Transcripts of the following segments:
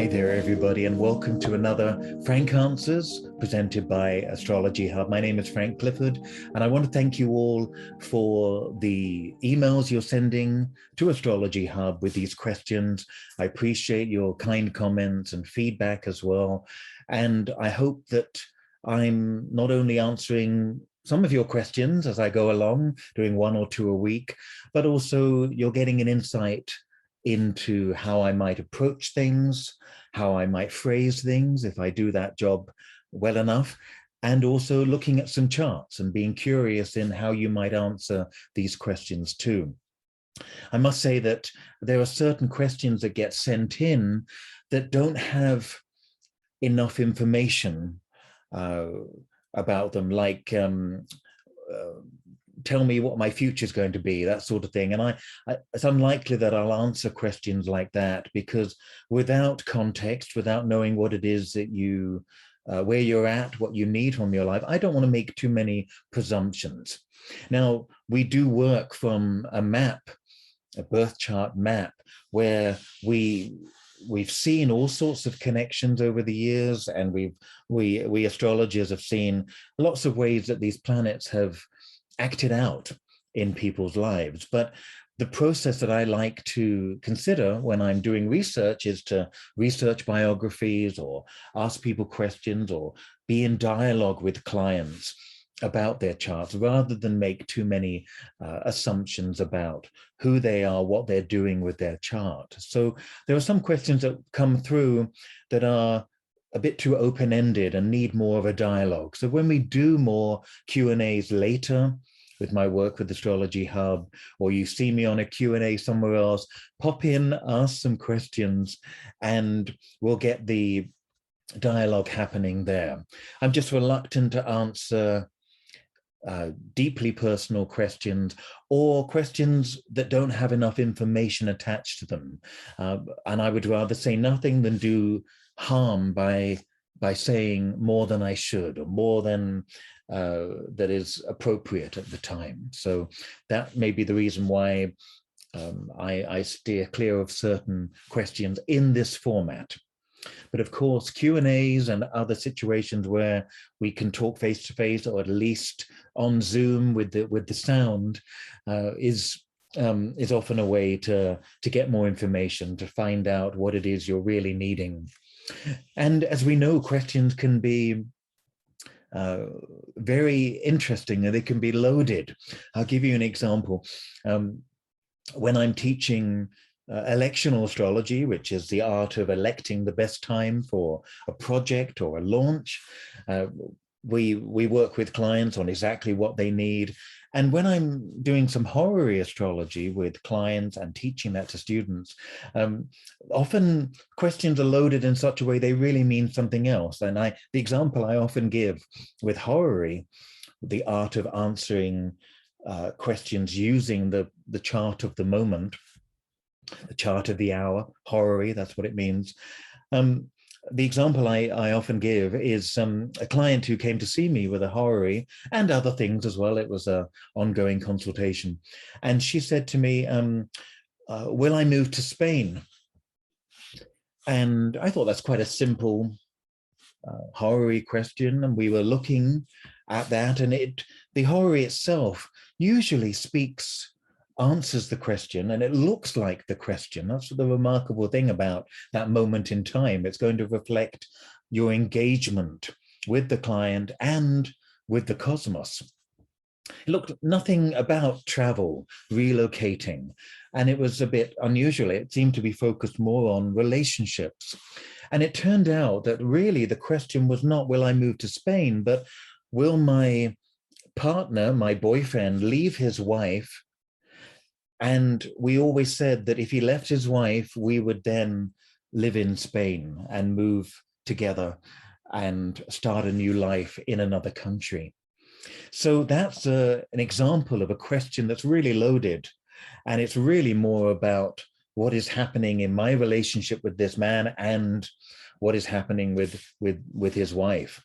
Hi there, everybody, and welcome to another Frank Answers presented by Astrology Hub. My name is Frank Clifford, and I want to thank you all for the emails you're sending to Astrology Hub with these questions. I appreciate your kind comments and feedback as well. And I hope that I'm not only answering some of your questions as I go along, doing one or two a week, but also you're getting an insight into how I might approach things, how I might phrase things if I do that job well enough, and also looking at some charts and being curious in how you might answer these questions too. I must say that there are certain questions that get sent in that don't have enough information about them, like tell me what my future is going to be, that sort of thing. And it's unlikely that I'll answer questions like that, because without context, without knowing what it is that you, where you're at, what you need from your life, I don't want to make too many presumptions. Now, we do work from a map, a birth chart map, where we've seen all sorts of connections over the years, and we astrologers have seen lots of ways that these planets have acted out in people's lives. But the process that I like to consider when I'm doing research is to research biographies or ask people questions or be in dialogue with clients about their charts, rather than make too many assumptions about who they are, what they're doing with their chart. So there are some questions that come through that are a bit too open-ended and need more of a dialogue. So when we do more Q&As later with my work with Astrology Hub, or you see me on a Q&A somewhere else, pop in, ask some questions, and we'll get the dialogue happening there. I'm just reluctant to answer deeply personal questions or questions that don't have enough information attached to them. And I would rather say nothing than do harm by saying more than I should, or more than that is appropriate at the time. So that may be the reason why I steer clear of certain questions in this format. But of course, Q&As and other situations where we can talk face to face, or at least on Zoom with the sound, is often a way to get more information, to find out what it is you're really needing. And as we know, questions can be very interesting, and they can be loaded. I'll give you an example. When I'm teaching electional astrology, which is the art of electing the best time for a project or a launch, we work with clients on exactly what they need. And when I'm doing some horary astrology with clients and teaching that to students, often questions are loaded in such a way they really mean something else. And the example I often give with horary, the art of answering questions using the chart of the moment, the chart of the hour, horary, that's what it means. The example I often give is a client who came to see me with a horary and other things as well. It was an ongoing consultation. And she said to me, will I move to Spain? And I thought that's quite a simple horary question. And we were looking at that, and the horary itself usually answers the question, and it looks like the question. That's the remarkable thing about that moment in time. It's going to reflect your engagement with the client and with the cosmos. It looked nothing about travel, relocating, and it was a bit unusual. It seemed to be focused more on relationships. And it turned out that really the question was not, will I move to Spain, but will my partner, my boyfriend, leave his wife? And we always said that if he left his wife, we would then live in Spain and move together and start a new life in another country. So that's an example of a question that's really loaded. And it's really more about what is happening in my relationship with this man and what is happening with his wife,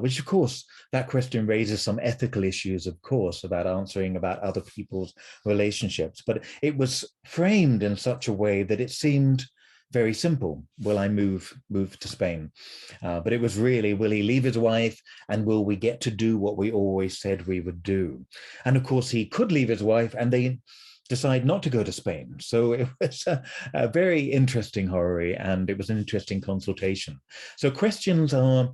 which of course, that question raises some ethical issues, of course, about answering about other people's relationships. But it was framed in such a way that it seemed very simple. Will I move to Spain? But it was really, will he leave his wife, and will we get to do what we always said we would do? And of course, he could leave his wife, and they decide not to go to Spain. So it was a very interesting horary, and it was an interesting consultation. So questions are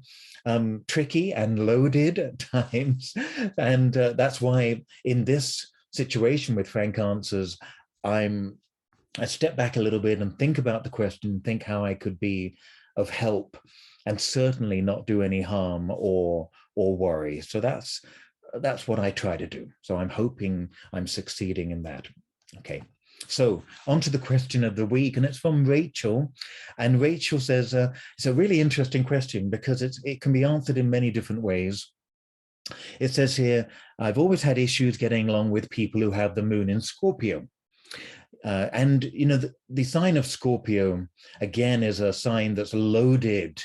tricky and loaded at times. And that's why in this situation with Frank Answers, I step back a little bit and think about the question, think how I could be of help, and certainly not do any harm or worry. So that's what I try to do. So I'm hoping I'm succeeding in that. Okay, so on to the question of the week, and it's from Rachel. And Rachel says, it's a really interesting question because it can be answered in many different ways. It says here, I've always had issues getting along with people who have the moon in Scorpio. And, you know, the sign of Scorpio, again, is a sign that's loaded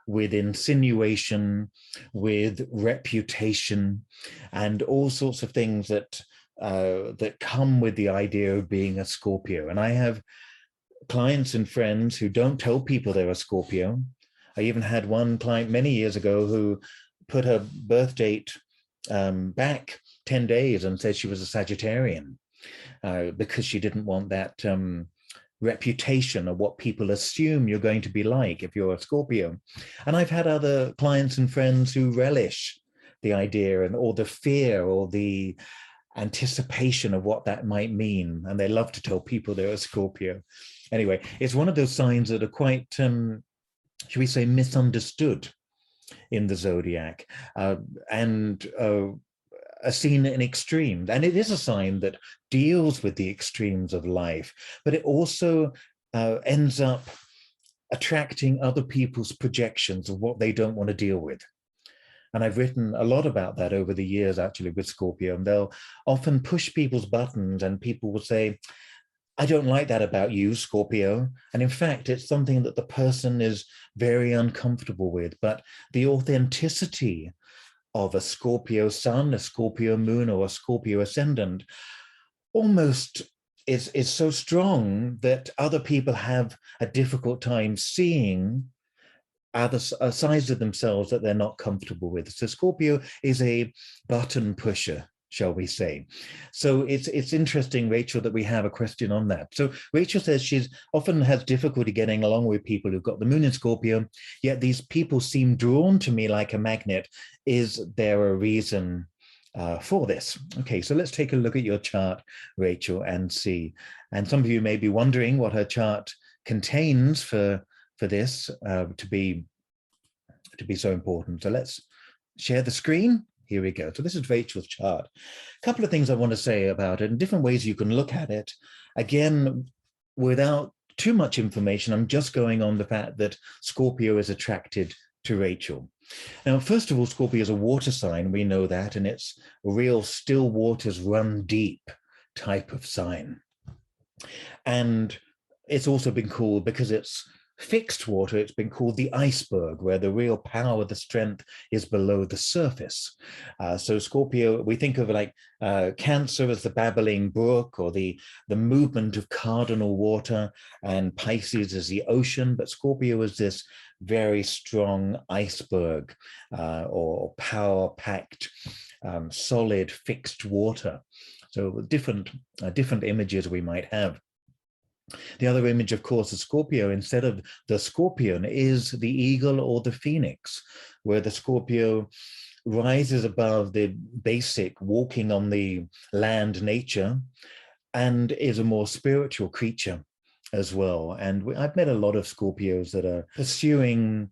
with insinuation, with reputation, and all sorts of things that come with the idea of being a Scorpio. And I have clients and friends who don't tell people they're a Scorpio. I even had one client many years ago who put her birth date back 10 days and said she was a Sagittarian because she didn't want that reputation of what people assume you're going to be like if you're a Scorpio. And I've had other clients and friends who relish the idea or the fear or the anticipation of what that might mean, and they love to tell people they're a Scorpio. Anyway, it's one of those signs that are quite, should we say, misunderstood in the zodiac, and are seen in extremes. And it is a sign that deals with the extremes of life, but it also ends up attracting other people's projections of what they don't want to deal with. And I've written a lot about that over the years, actually, with Scorpio. And they'll often push people's buttons, and people will say, I don't like that about you, Scorpio. And in fact, it's something that the person is very uncomfortable with. But the authenticity of a Scorpio sun, a Scorpio moon, or a Scorpio ascendant almost is so strong that other people have a difficult time seeing other sides of themselves that they're not comfortable with. So Scorpio is a button pusher, shall we say. So it's interesting, Rachel, that we have a question on that. So Rachel says she's often has difficulty getting along with people who've got the moon in Scorpio, yet these people seem drawn to me like a magnet. Is there a reason for this? Okay, so let's take a look at your chart, Rachel, and see. And some of you may be wondering what her chart contains for this to be so important. So let's share the screen. Here we go. So this is Rachel's chart. A couple of things I want to say about it, and different ways you can look at it. Again, without too much information, I'm just going on the fact that Scorpio is attracted to Rachel. Now, first of all, Scorpio is a water sign. We know that, and it's a real still waters run deep type of sign. And it's also been called, because it's fixed water, it's been called the iceberg, where the real power, the strength is below the surface. So Scorpio, we think of like Cancer as the babbling brook, or the movement of cardinal water, and Pisces as the ocean, but Scorpio is this very strong iceberg, or power-packed, solid, fixed water. So different images we might have. The other image, of course, of Scorpio, instead of the scorpion, is the eagle or the phoenix, where the Scorpio rises above the basic walking on the land nature and is a more spiritual creature as well. And I've met a lot of Scorpios that are pursuing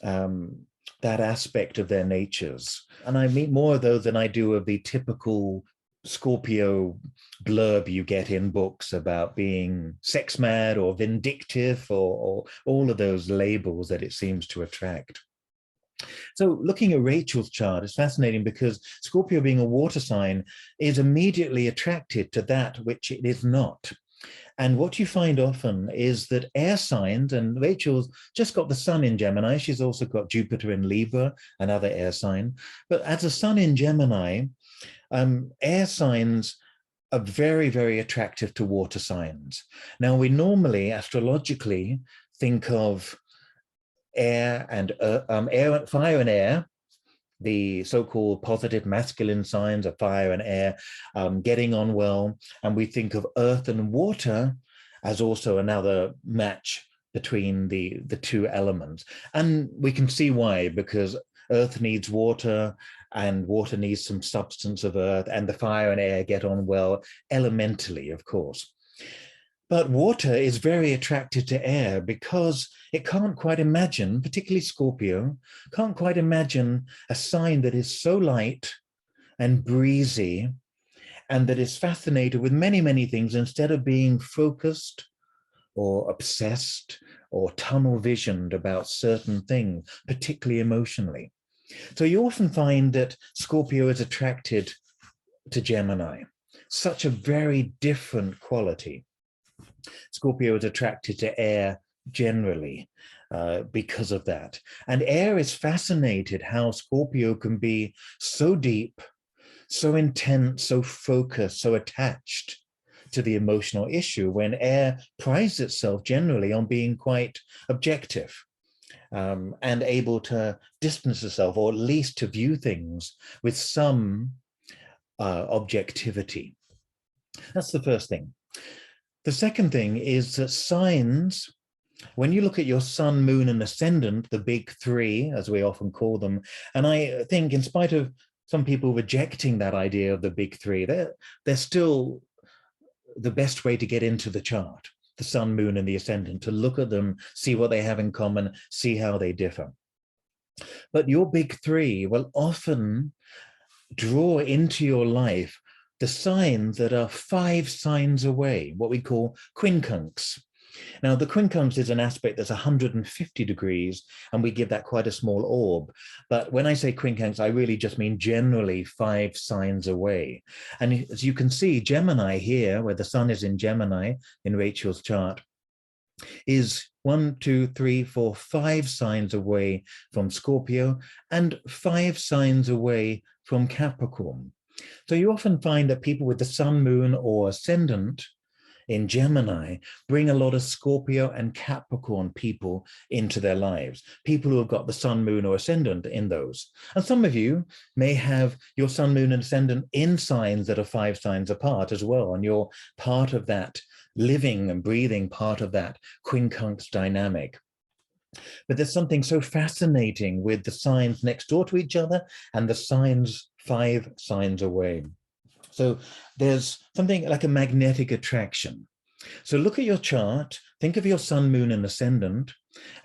that aspect of their natures. And I meet more of those than I do of the typical Scorpio blurb you get in books about being sex mad or vindictive, or all of those labels that it seems to attract. So looking at Rachel's chart is fascinating, because Scorpio, being a water sign, is immediately attracted to that which it is not. And what you find often is that air signs, and Rachel's just got the sun in Gemini, she's also got Jupiter in Libra, another air sign, but as a sun in Gemini, air signs are very, very attractive to water signs. Now, we normally astrologically think of air and fire and air, the so-called positive masculine signs of fire and air, getting on well. And we think of earth and water as also another match between the two elements. And we can see why, because earth needs water and water needs some substance of earth, and the fire and air get on well elementally, of course. But water is very attracted to air because it can't quite imagine, particularly Scorpio, can't quite imagine a sign that is so light and breezy and that is fascinated with many, many things instead of being focused or obsessed or tunnel visioned about certain things, particularly emotionally. So you often find that Scorpio is attracted to Gemini, such a very different quality. Scorpio is attracted to air generally because of that. And air is fascinated how Scorpio can be so deep, so intense, so focused, so attached to the emotional issue, when air prides itself generally on being quite objective. And able to distance itself, or at least to view things with some objectivity. That's the first thing. The second thing is that signs, when you look at your sun, moon, and ascendant, the big three, as we often call them, and I think in spite of some people rejecting that idea of the big three, they're still the best way to get into the chart. The sun, moon, and the ascendant, to look at them, see what they have in common, see how they differ. But your big three will often draw into your life the signs that are 5 signs away, what we call quincunx. Now, the quincunx is an aspect that's 150 degrees, and we give that quite a small orb. But when I say quincunx, I really just mean generally 5 signs away. And as you can see, Gemini here, where the sun is in Gemini in Rachel's chart, is 1, 2, 3, 4, 5 signs away from Scorpio and 5 signs away from Capricorn. So you often find that people with the sun, moon, or ascendant in Gemini bring a lot of Scorpio and Capricorn people into their lives, people who have got the sun, moon, or ascendant in those. And some of you may have your sun, moon, and ascendant in signs that are 5 signs apart as well, and you're part of that living and breathing part of that quincunx dynamic. But there's something so fascinating with the signs next door to each other and the signs 5 signs away. So there's something like a magnetic attraction. So look at your chart, think of your sun, moon, and ascendant,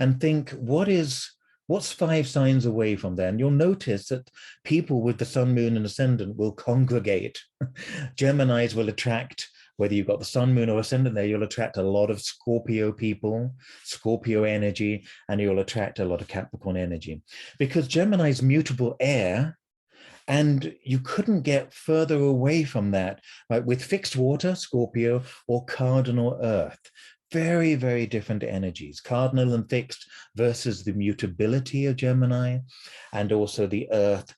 and think what's 5 signs away from there. And you'll notice that people with the sun, moon, and ascendant will congregate. Geminis will attract, whether you've got the sun, moon, or ascendant there, you'll attract a lot of Scorpio people, Scorpio energy, and you'll attract a lot of Capricorn energy. Because Gemini's mutable air, and you couldn't get further away from that, right? With fixed water, Scorpio, or cardinal earth. Very, very different energies, cardinal and fixed versus the mutability of Gemini, and also the earth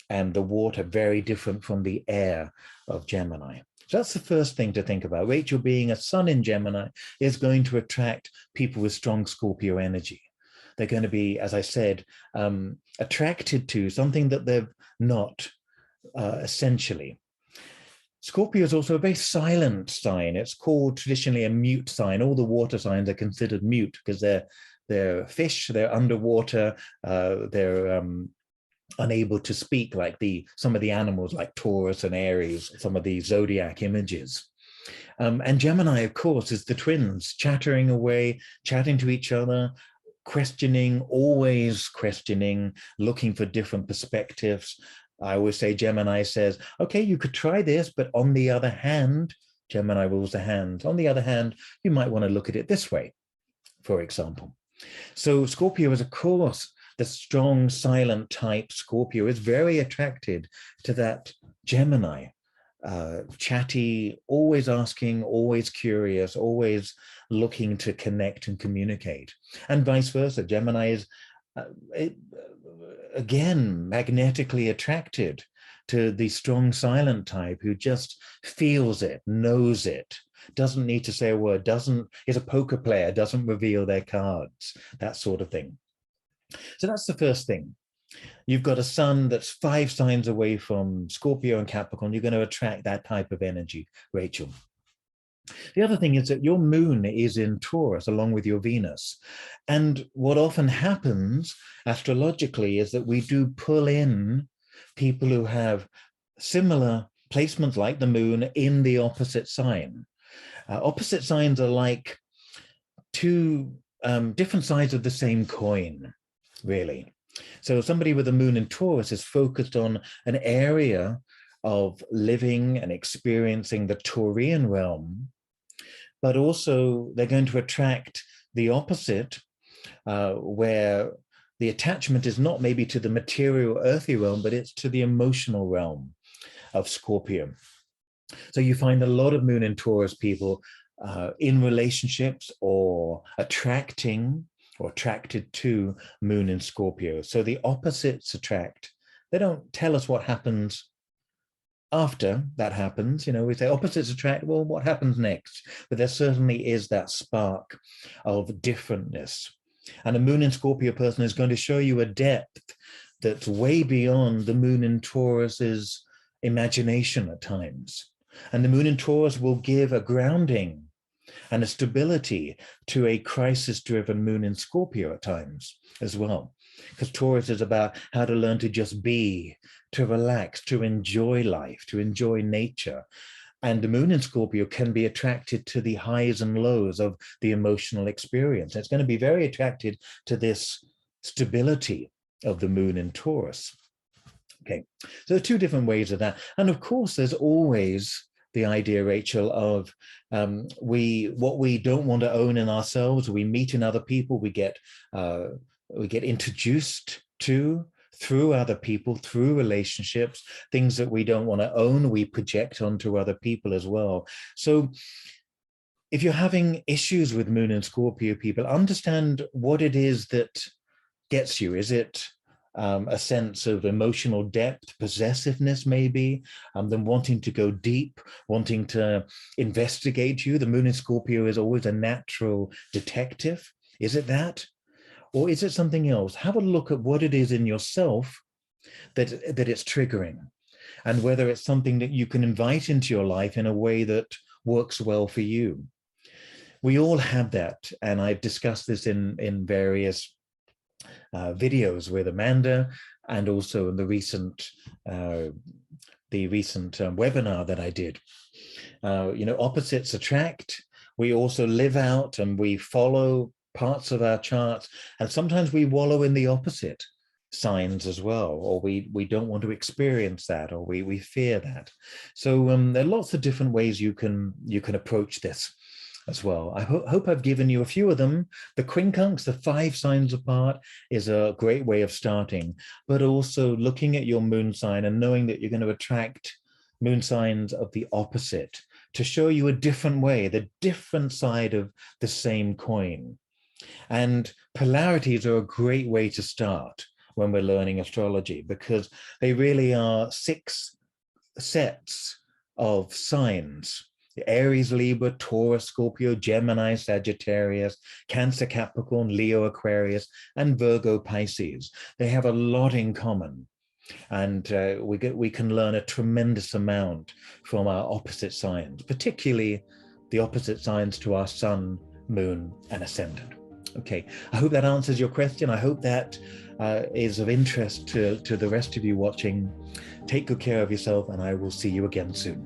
and the water, very different from the air of Gemini. So that's the first thing to think about. Rachel being a sun in Gemini is going to attract people with strong Scorpio energy. They're going to be, as I said, attracted to something that they're not, essentially. Scorpio is also a very silent sign. It's called traditionally a mute sign. All the water signs are considered mute because they're fish, they're underwater, they're unable to speak like some of the animals like Taurus and Aries, some of the zodiac images. And Gemini, of course, is the twins, chattering away, chatting to each other, questioning, always questioning, looking for different perspectives. I always say Gemini says, okay, you could try this, but on the other hand, Gemini rules the hand. On the other hand, you might want to look at it this way, for example. So Scorpio is, of course, the strong, silent type. Scorpio is very attracted to that Gemini, chatty, always asking, always curious, always looking to connect and communicate. And vice versa, Gemini is, again, magnetically attracted to the strong silent type who just feels it, knows it, doesn't need to say a word, is a poker player, doesn't reveal their cards, that sort of thing. So that's the first thing. You've got a sun that's 5 signs away from Scorpio and Capricorn. You're going to attract that type of energy, Rachel. The other thing is that your moon is in Taurus along with your Venus. And what often happens astrologically is that we do pull in people who have similar placements like the moon in the opposite sign. Opposite signs are like two different sides of the same coin, really. So somebody with a moon in Taurus is focused on an area of living and experiencing the Taurian realm, but also they're going to attract the opposite, where the attachment is not maybe to the material earthy realm, but it's to the emotional realm of Scorpio. So you find a lot of moon in Taurus people in relationships or attracting or attracted to moon in Scorpio. So the opposites attract. They don't tell us what happens after that happens. You know, we say opposites attract, well, what happens next? But there certainly is that spark of differentness. And a moon in Scorpio person is going to show you a depth that's way beyond the moon in Taurus's imagination at times. And the moon in Taurus will give a grounding and a stability to a crisis-driven moon in Scorpio at times as well. Because Taurus is about how to learn to just be, to relax, to enjoy life, to enjoy nature. And the moon in Scorpio can be attracted to the highs and lows of the emotional experience. It's going to be very attracted to this stability of the moon in Taurus. Okay, so there are 2 different ways of that. And of course, there's always the idea, Rachel, of what we don't want to own in ourselves, we meet in other people, we get introduced to through other people, through relationships, things that we don't want to own, we project onto other people as well. So if you're having issues with moon and Scorpio people, understand what it is that gets you. Is it a sense of emotional depth, possessiveness maybe, them wanting to go deep, wanting to investigate you? The moon in Scorpio is always a natural detective. Is it that? Or is it something else? Have a look at what it is in yourself that it's triggering, and whether it's something that you can invite into your life in a way that works well for you. We all have that, and I've discussed this in various videos with Amanda, and also in the recent webinar that I did. You know, opposites attract. We also live out and we follow parts of our charts, and sometimes we wallow in the opposite signs as well, or we don't want to experience that, or we fear that. So there are lots of different ways you can approach this as well. I hope I've given you a few of them. The quincunx, the 5 signs apart, is a great way of starting, but also looking at your moon sign and knowing that you're going to attract moon signs of the opposite to show you a different way, the different side of the same coin. And polarities are a great way to start when we're learning astrology, because they really are 6 sets of signs: Aries, Libra, Taurus, Scorpio, Gemini, Sagittarius, Cancer, Capricorn, Leo, Aquarius, and Virgo, Pisces. They have a lot in common. And we can learn a tremendous amount from our opposite signs, particularly the opposite signs to our sun, moon, and ascendant. Okay, I hope that answers your question. I hope that is of interest to the rest of you watching. Take good care of yourself, and I will see you again soon.